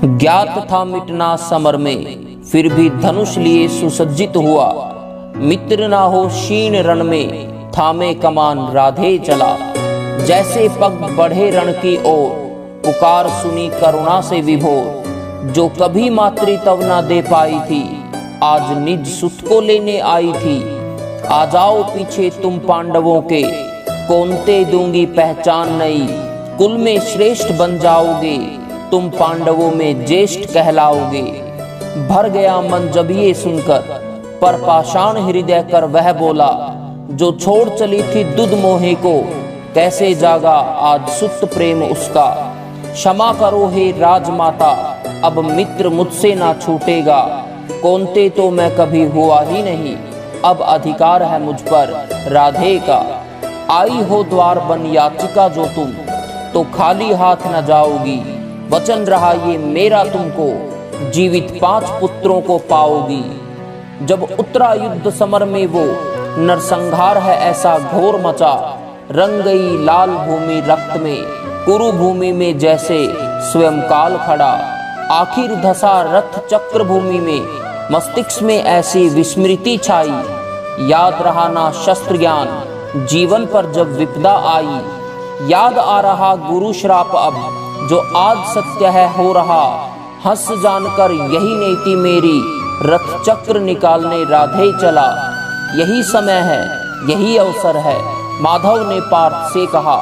ज्ञात था मिटना समर में, फिर भी धनुष लिए सुसज्जित हुआ। मित्र ना हो क्षीण रण में, थामे कमान राधे चला। जैसे पग बढ़े रण की ओर, पुकार सुनी करुणा से विभोर। जो कभी मातृत्व ना दे पाई थी, आज निज सुत को लेने आई थी। आ जाओ पीछे तुम पांडवों के, कौनते दूंगी पहचान नई। कुल में श्रेष्ठ बन जाओगे, तुम पांडवों में ज्येष्ठ कहलाओगे। भर गया मन जब ये सुनकर, पर पाषाण हृदय कर वह बोला। जो छोड़ चली थी दुध मोहे को, कैसे जागा आज सुत प्रेम उसका। क्षमा करो हे राजमाता, अब मित्र मुझसे ना छूटेगा। कौनते तो मैं कभी हुआ ही नहीं, अब अधिकार है मुझ पर राधे का। आई हो द्वार बन याचिका जो तुम, तो खाली हाथ न जाओगी। वचन रहा ये मेरा तुमको, जीवित 5 पुत्रों को पाओगी। जब उतरा युद्ध समर में वो, नरसंहार है ऐसा घोर मचा। रंग गई लाल भूमि रक्त में, कुरुभूमि में जैसे स्वयं काल खड़ा। आखिर धसा रथ चक्र भूमि में, मस्तिष्क में ऐसी विस्मृति छाई। याद रहा ना शस्त्र ज्ञान, जीवन पर जब विपदा आई। याद आ रहा गुरु श्राप अब, जो आज सत्य है हो रहा। हंस जानकर यही नीति मेरी, रथ चक्र निकालने राधे चला। यही समय है, यही अवसर है, माधव ने पार्थ से कहा।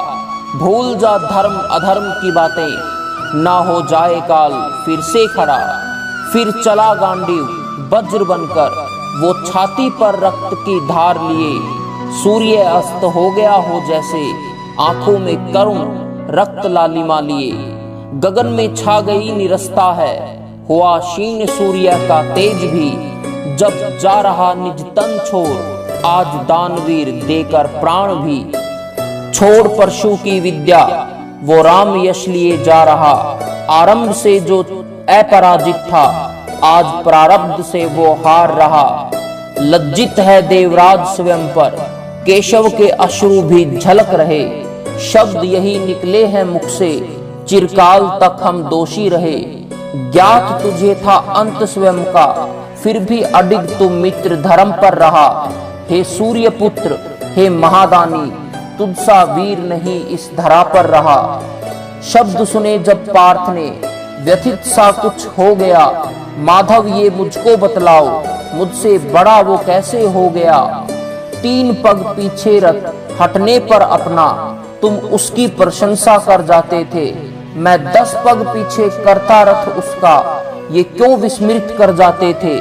भूल जा धर्म अधर्म की बातें, ना हो जाए काल फिर से खड़ा। फिर चला गांडीव वज्र बनकर, वो छाती पर रक्त की धार लिए। सूर्य अस्त हो गया हो जैसे, आंखों में करुण रक्त लालिमा लिए। गगन में छा गई निरस्ता है, हुआ क्षीण सूर्य का तेज भी। जब जा रहा निज तन छोड़, आज दानवीर देकर प्राण भी। छोड़ परशु की विद्या, वो राम यश लिए जा रहा। आरंभ से जो अपराजित था, आज प्रारब्ध से वो हार रहा। लज्जित है देवराज स्वयं पर, केशव के अश्रु भी झलक रहे। शब्द यही निकले हैं मुख से, चिरकाल तक हम दोषी रहे। ज्ञात तुझे था अंत स्वयं का, फिर भी अडिग तू मित्र धर्म पर रहा। हे सूर्य पुत्र, हे महादानी, तुझसा वीर नहीं इस धरा पर रहा। शब्द सुने जब पार्थ ने, व्यथित सा कुछ हो गया। माधव ये मुझको बतलाओ, मुझसे बड़ा वो कैसे हो गया। 3 पग पीछे रख हटने पर अपना, तुम उसकी प्रशंसा कर जाते थे। मैं 10 पग पीछे करता रथ उसका, ये क्यों विस्मृत कर जाते थे।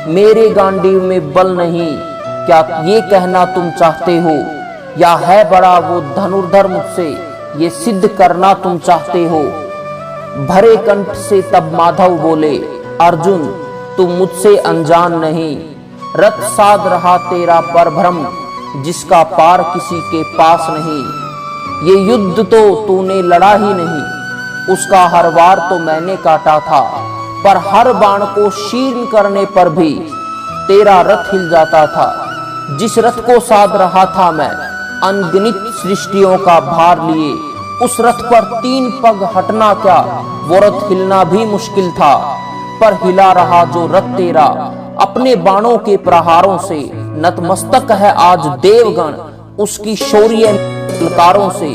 मेरे गांडीव में बल नहीं, क्या ये कहना तुम चाहते हो। या है बड़ा वो धनुर्धर मुझसे, ये सिद्ध करना तुम चाहते हो। भरे कंठ से तब माधव बोले, अर्जुन तुम मुझसे अनजान नहीं। रथ साध रहा तेरा परभ्रम, जिसका पार किसी के पास नहीं। ये युद्ध तो तूने लड़ा ही नहीं, उसका हर वार तो मैंने काटा था। पर हर बाण को शीर्ण करने पर भी तेरा रथ हिल जाता था। जिस रथ को साध रहा था मैं, अनगिनत सृष्टियों का भार लिए, उस रथ पर 3 पग हटना क्या, वो रथ हिलना भी मुश्किल था। पर हिला रहा जो रथ तेरा, अपने बाणों के प्रहारों से। नतमस्तक है आज देवगण, उसकी शौर्य ललकारों से।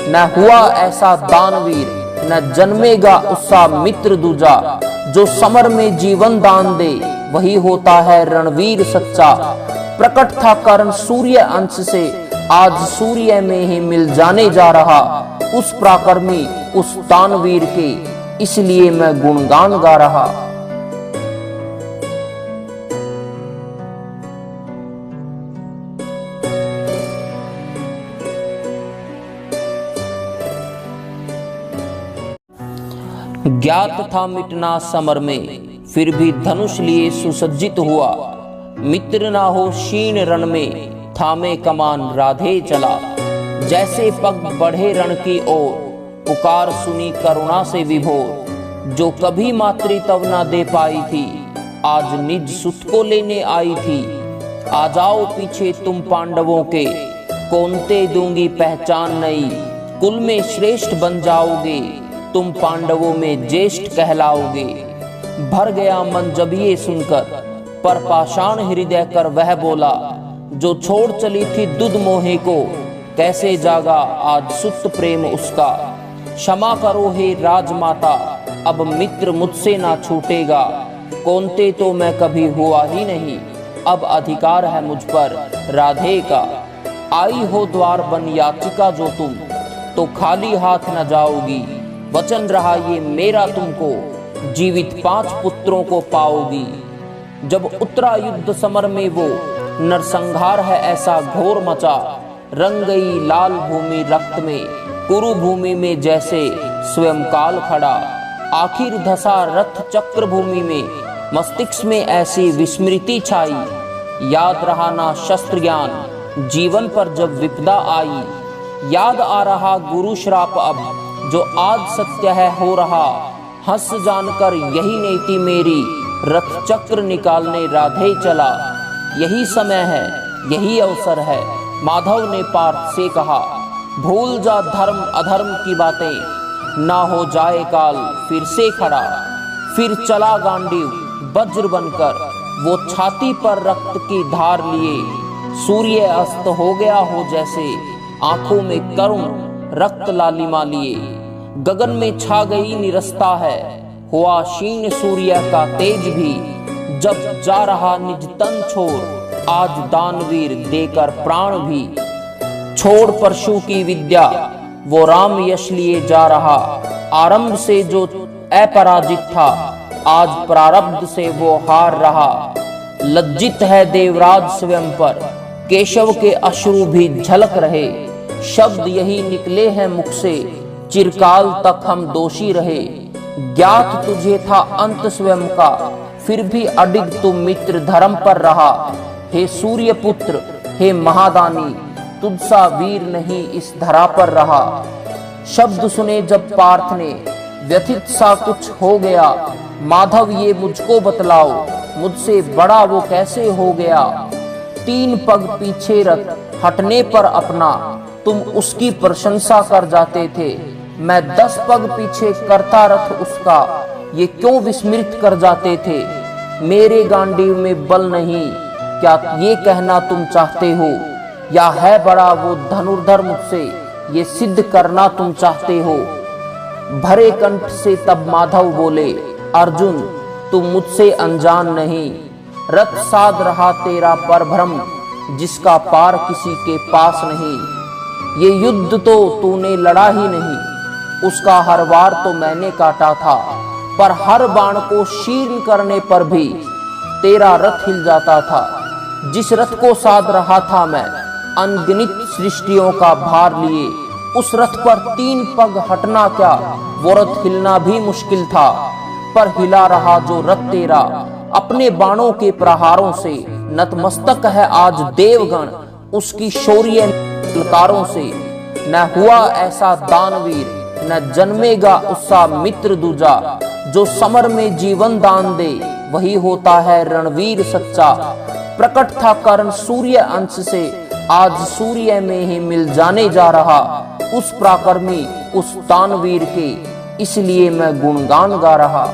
न हुआ ऐसा दानवीर, न जन्मेगा उसका मित्र दूजा। जो समर में जीवन दान दे, वही होता है रणवीर सच्चा। प्रकट था कर्ण सूर्य अंश से, आज सूर्य में ही मिल जाने जा रहा। उस पराक्रमी उस दानवीर के, इसलिए मैं गुणगान गा रहा। ज्ञात था मिटना समर में, फिर भी धनुष लिए सुसज्जित हुआ। मित्र ना हो क्षीण रण में, थामे कमान राधे चला। जैसे पग बढ़े रण की ओर, पुकार सुनी करुणा से विभोर। जो कभी मातृत्व ना दे पाई थी, आज निज सुत को लेने आई थी। आ जाओ पीछे तुम पांडवों के, कौनते दूंगी पहचान नई। कुल में श्रेष्ठ बन जाओगे, तुम पांडवों में ज्येष्ठ कहलाओगे। भर गया मन जब ये सुनकर, पर पाषाण हृदय कर वह बोला, जो छोड़ चली थी दुध मोहे को, कैसे जागा आज सुत प्रेम उसका। क्षमा करो हे राजमाता, अब मित्र मुझसे ना छूटेगा, कौनते तो मैं कभी हुआ ही नहीं, अब अधिकार है मुझ पर राधे का। आई हो द्वार बन याचिका जो तुम, तो खाली हाथ न जाओगी, वचन रहा ये मेरा तुमको, जीवित 5 पुत्रों को पाओगी। जब उतरा युद्ध समर में वो, नरसंहार है ऐसा घोर मचा, रंग गई लाल भूमि रक्त में, कुरुभूमि में जैसे स्वयं काल खड़ा। आखिर धसा रथ चक्र भूमि में, मस्तिष्क में ऐसी विस्मृति छाई, याद रहा ना शस्त्र ज्ञान जीवन पर जब विपदा आई। याद आ रहा गुरु श्राप अब, जो आज सत्य है हो रहा, हंस जानकर यही नीति मेरी, रथ चक्र निकालने राधे चला। यही समय है, यही अवसर है, माधव ने पार्थ से कहा, भूल जा धर्म अधर्म की बातें, ना हो जाए काल फिर से खड़ा। फिर चला गांडीव वज्र बनकर, वो छाती पर रक्त की धार लिए, सूर्य अस्त हो गया हो जैसे, आंखों में करुण रक्त लालिमा लिए। गगन में छा गई निरस्ता है, हुआ क्षीण सूर्य का तेज भी, जब जा रहा निज तन छोड़, आज दानवीर देकर प्राण भी। छोड़ परशु की विद्या, वो राम यश लिए जा रहा, आरंभ से जो अपराजित था, आज प्रारब्ध से वो हार रहा। लज्जित है देवराज स्वयं पर, केशव के अश्रु भी झलक रहे, शब्द यही निकले हैं मुख से, चिरकाल तक हम दोषी रहे। ज्ञात तुझे था अंत स्वयं का, फिर भी अडिग तू मित्र धर्म पर रहा। हे सूर्य पुत्र, हे महादानी, तुझसा वीर नहीं इस धरा पर रहा। शब्द सुने जब पार्थ ने, व्यथित सा कुछ हो गया, माधव ये मुझको बतलाओ, मुझसे बड़ा वो कैसे हो गया। 3 पग पीछे रथ हटने पर अपना, तुम उसकी प्रशंसा कर जाते थे, मैं 10 पग पीछे करता रथ उसका, ये क्यों विस्मृत कर जाते थे। मेरे गांडीव में बल नहीं, क्या ये कहना तुम चाहते हो, या है बड़ा वो धनुर्धर मुझसे, ये सिद्ध करना तुम चाहते हो। भरे कंठ से तब माधव बोले, अर्जुन तुम मुझसे अनजान नहीं, रथ साध रहा तेरा परभ्रम, जिसका पार किसी के पास नहीं। ये युद्ध तो तूने लड़ा ही नहीं, उसका हर वार तो मैंने काटा था, पर हर बाण को शीर्ण करने पर भी तेरा रथ हिल जाता था। जिस रथ को साध रहा था मैं, अनगिनत सृष्टियों का भार लिए, उस रथ पर 3 पग हटना क्या, वो रथ हिलना भी मुश्किल था, पर हिला रहा जो रथ तेरा, अपने बाणों के प्रहारों से। नतमस्तक है आज देवगण, उसकी शौर्य ललकारों से। न हुआ ऐसा दानवीर, न जन्मेगा उसका मित्र दूजा, जो समर में जीवन दान दे, वही होता है रणवीर सच्चा। प्रकट था कर्ण सूर्य अंश से, आज सूर्य में ही मिल जाने जा रहा, उस पराक्रमी उस दानवीर के, इसलिए मैं गुणगान गा रहा।